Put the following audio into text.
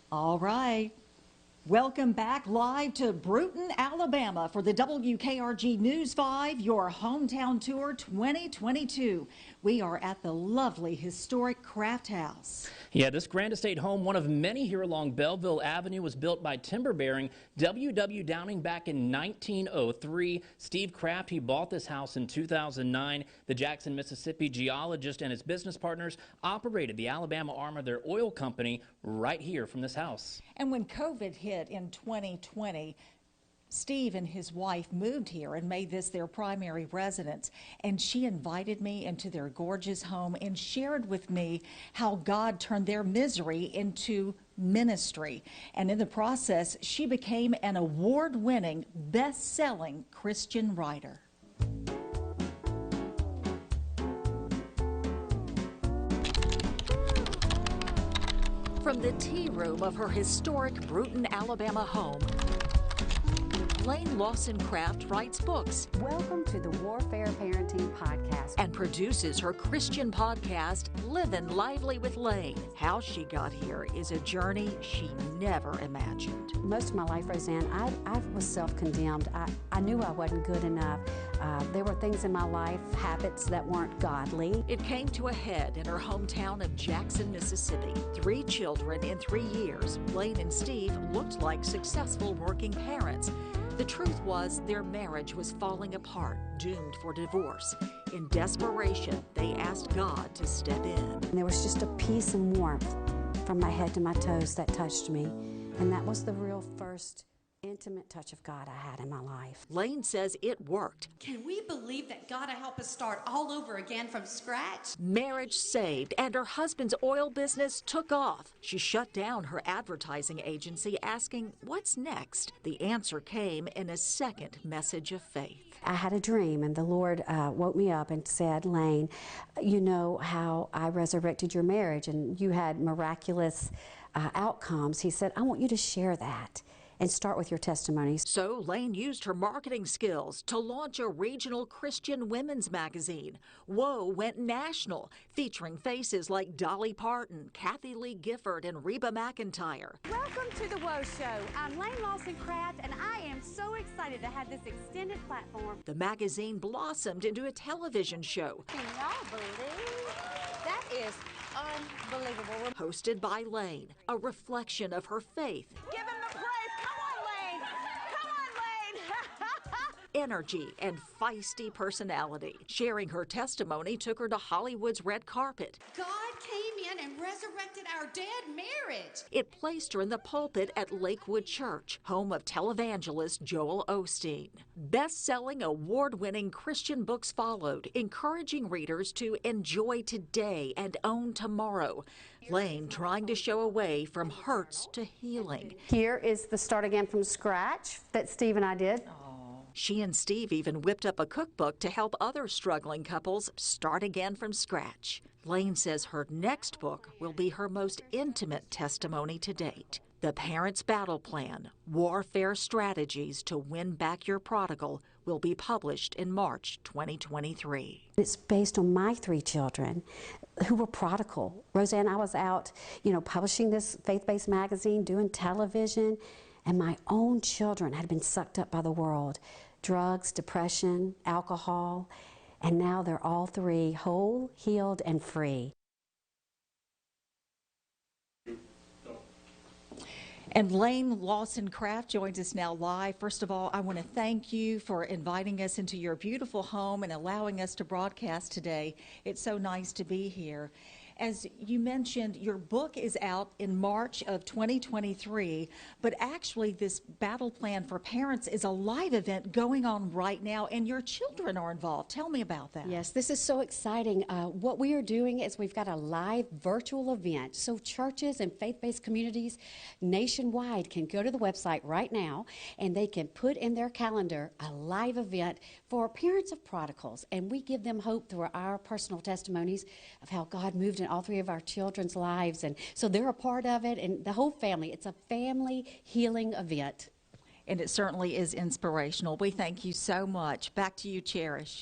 All right. Welcome back live to Brewton, Alabama for the WKRG News 5, your hometown tour 2022. We are at the lovely historic Craft House. Yeah, this grand estate home, one of many here along Belleville Avenue, was built by timber-bearing W.W. Downing back in 1903. Steve Craft, he bought this house in 2009. The Jackson, Mississippi geologist and his business partners operated the Alabama arm of their oil company right here from this house. And when COVID hit in 2020, Steve and his wife moved here and made this their primary residence. And she invited me into their gorgeous home and shared with me how God turned their misery into ministry. And in the process, she became an award-winning, best-selling Christian writer. From the tea room of her historic Brewton, Alabama home, Laine Lawson Craft writes books. Welcome to the Warfare Parenting Podcast. And produces her Christian podcast, Livin Lively with Laine. How she got here is a journey she never imagined. Most of my life, Roseanne, I was self-condemned. I knew I wasn't good enough. There were things in my life, habits that weren't godly. It came to a head in her hometown of Jackson, Mississippi. 3 children in 3 years, Laine and Steve looked like successful working parents. The truth was their marriage was falling apart, doomed for divorce. In desperation, they asked God to step in. And there was just a peace and warmth from my head to my toes that touched me. And that was the real first intimate touch of God I had in my life. Laine says it worked. Can we believe that God will help us start all over again from scratch? Marriage saved, and her husband's oil business took off. She shut down her advertising agency, asking, what's next? The answer came in a second message of faith. I had a dream, and the Lord woke me up and said, Laine, you know how I resurrected your marriage, and you had miraculous outcomes. He said, I want you to share that and start with your testimonies. So Laine used her marketing skills to launch a regional Christian women's magazine. Whoa went national, featuring faces like Dolly Parton, Kathy Lee Gifford, and Reba McEntire. Welcome to the Whoa Show. I'm Laine Lawson Craft, and I am so excited to have this extended platform. The magazine blossomed into a television show. Can y'all believe? That is unbelievable. Hosted by Laine, a reflection of her faith. Give him the praise. Come on, Laine. Come on, Laine. Energy and feisty personality. Sharing her testimony took her to Hollywood's red carpet. God came in and resurrected our dead marriage. It placed her in the pulpit at Lakewood Church, home of televangelist Joel Osteen. Best-selling, award-winning Christian books followed, encouraging readers to enjoy today and own tomorrow. Laine trying to show a way from hurts to healing. Here is the Start Again from Scratch that Steve and I did. She and Steve even whipped up a cookbook to help other struggling couples start again from scratch. Laine says her next book will be her most intimate testimony to date. The Parent's Battle Plan, Warfare Strategies to Win Back Your Prodigal will be published in March 2023. It's based on my 3 children who were prodigal. Roseanne, I was out, publishing this faith-based magazine, doing television, and my own children had been sucked up by the world. Drugs, depression, alcohol, and now they're all 3 whole, healed, and free. And Laine Lawson Craft joins us now live. First of all, I want to thank you for inviting us into your beautiful home and allowing us to broadcast today. It's so nice to be here. As you mentioned, your book is out in March of 2023, but actually this Battle Plan for Parents is a live event going on right now, and your children are involved. Tell me about that. Yes, this is so exciting. What we are doing is we've got a live virtual event, so churches and faith-based communities nationwide can go to the website right now, and they can put in their calendar a live event for parents of prodigals, and we give them hope through our personal testimonies of how God moved in all 3 of our children's lives, and so they're a part of it, and the whole family. It's a family healing event. And it certainly is inspirational. We thank you so much. Back to you, Cherish.